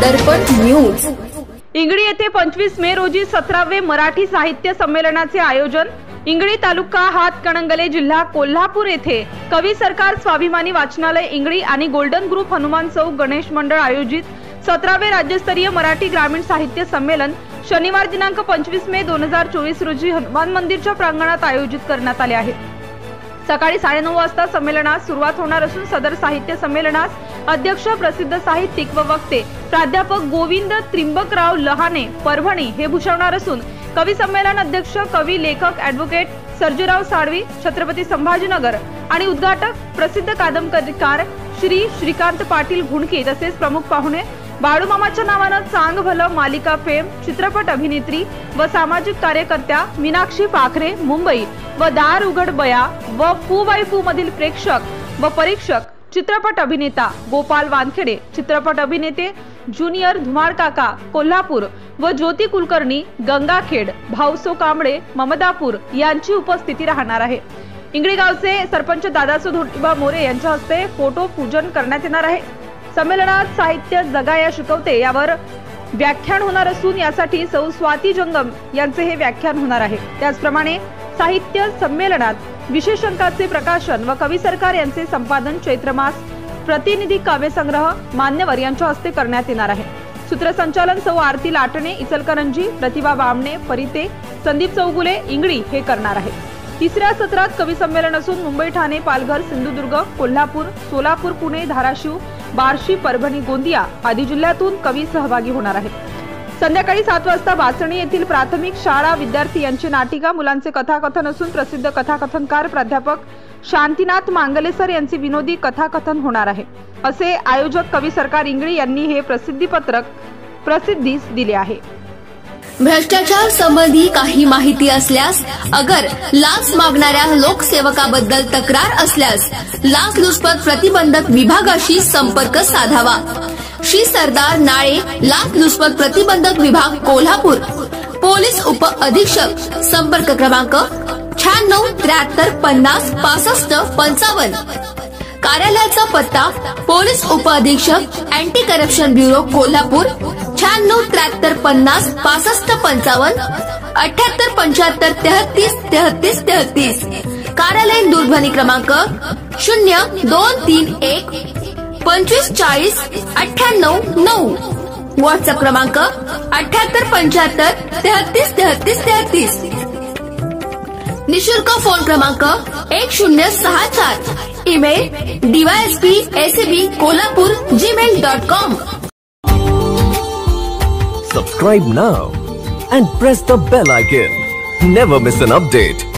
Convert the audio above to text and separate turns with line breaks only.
दर्पण news.
Ingali येथे 25 मे रोजी 17वे मराठी साहित्य संमेलनाचे आयोजन। इंगळी तालुका हातकणंगले जिल्हा कोल्हापूर येथे कवी सरकार स्वाभिमानी वाचनालय इंगळी आणि गोल्डन ग्रुप हनुमान चौक गणेश मंडळ आयोजित 17वे राज्यस्तरीय मराठी ग्रामीण साहित्य संमेलन शनिवार दिनांक 25 मे 2024 रोजी हनुमान मंदिरच्या प्रांगणात आयोजित करण्यात आले आहे। सकाळी 9:30 वाजता संमेलनास सुरुवात होणार असून सदर साहित्य संमेलनास अध्यक्ष प्रसिद्ध साहित्यिक व वक्ते प्राध्यापक गोविंद त्रिंबकराव लहाने परभणी हे भूषवणार असून कवी संमेलन अध्यक्ष कवी लेखक ॲडव्होकेट सर्जेराव साळवी छत्रपती संभाजीनगर आणि उद्घाटक प्रसिद्ध कादंबरीकार श्री श्रीकांत पाटील घुणकी तसेच प्रमुख पाहुणे बाळूमामाच्या नावानं चांग भलं मालिका फेम चित्रपट अभिनेत्री व सामाजिक कार्यकर्त्या मीनाक्षी पाखरे मुंबई व दार उघड बया व फू बाय फू मधील प्रेक्षक व परीक्षक चित्रपट अभिनेता गोपाल वानखेडे चित्रपट अभिनेते ज्युनियर धुमाळ काका कोल्हापूर व ज्योती कुलकर्णी गंगाखेड भाऊसो कांबळे ममदापूर यांची उपस्थिती राहणार आहे। इंगळी गावचे सरपंच दादासो धोटीबा मोरे यांच्या हस्ते फोटो पूजन करण्यात येणार आहे। संमेलनात साहित्य जगा या शिकवते यावर व्याख्यान होणार असून यासाठी सौ स्वाती जंगम यांचे हे व्याख्यान होणार आहे। त्याचप्रमाणे साहित्य संमेलनात विशेष अंकाचे प्रकाशन व कवी सरकार यांचे संपादन चैत्रमास प्रतिनिधी काव्य संग्रह मान्यवर यांच्या हस्ते करण्यात येणार आहे। सूत्रसंचालन सौ आरती लाटणे इचलकरंजी, प्रतिभा बामणे परिते, संदीप चौगुले इंगळी हे करणार आहे। तिसऱ्या सत्रात कवी संमेलन असून मुंबई, ठाणे, पालघर, सिंधुदुर्ग, कोल्हापूर, सोलापूर, पुणे, धाराशिव, बार्शी, परभणी, गोंदिया आदी जिल्ह्यातून कवी सहभागी होणार आहेत। संध्याकाळी 7 वाजता बासणी येथील प्राथमिक शाळा विद्यार्थी यांची नाटिका मुलांचे कथाकथन असून प्रसिद्ध कथाकथनकार प्राध्यापक शांतीनाथ मांगले सर यांचे विनोदी कथाकथन होणार आहे असे आयोजक कवी सरकार इंगळी यांनी हे प्रसिद्धीपत्रक प्रसिद्धीस दिले आहे।
भ्रष्टाचार संबंधी काही माहिती असल्यास अगर लाच मागणाऱ्या लोकसेवकाबद्दल तक्रार असल्यास लाचलुचपत प्रतिबंधक विभागाशी संपर्क साधावा। श्री सरदार नाळे लाचलुचपत प्रतिबंधक विभाग कोल्हापूर, पोलीस उप अधीक्षक, संपर्क क्रमांक 96 73 50 65 55। कार्यालयाचा पत्ता पोलीस उप अधीक्षक अँटी करप्शन ब्युरो कोल्हापूर 96 73 50 65 55 78 75 33 33 33। कार्यालयीन दूरध्वनी क्रमांक 0231 25 40 98 9। व्हॉट्सअप क्रमांक 78 75 33 33 33। निशुल्क फोन क्रमांक 1064। Email dysp@kolhapur@gmail.com।
Subscribe now and press the bell icon. Never miss an update.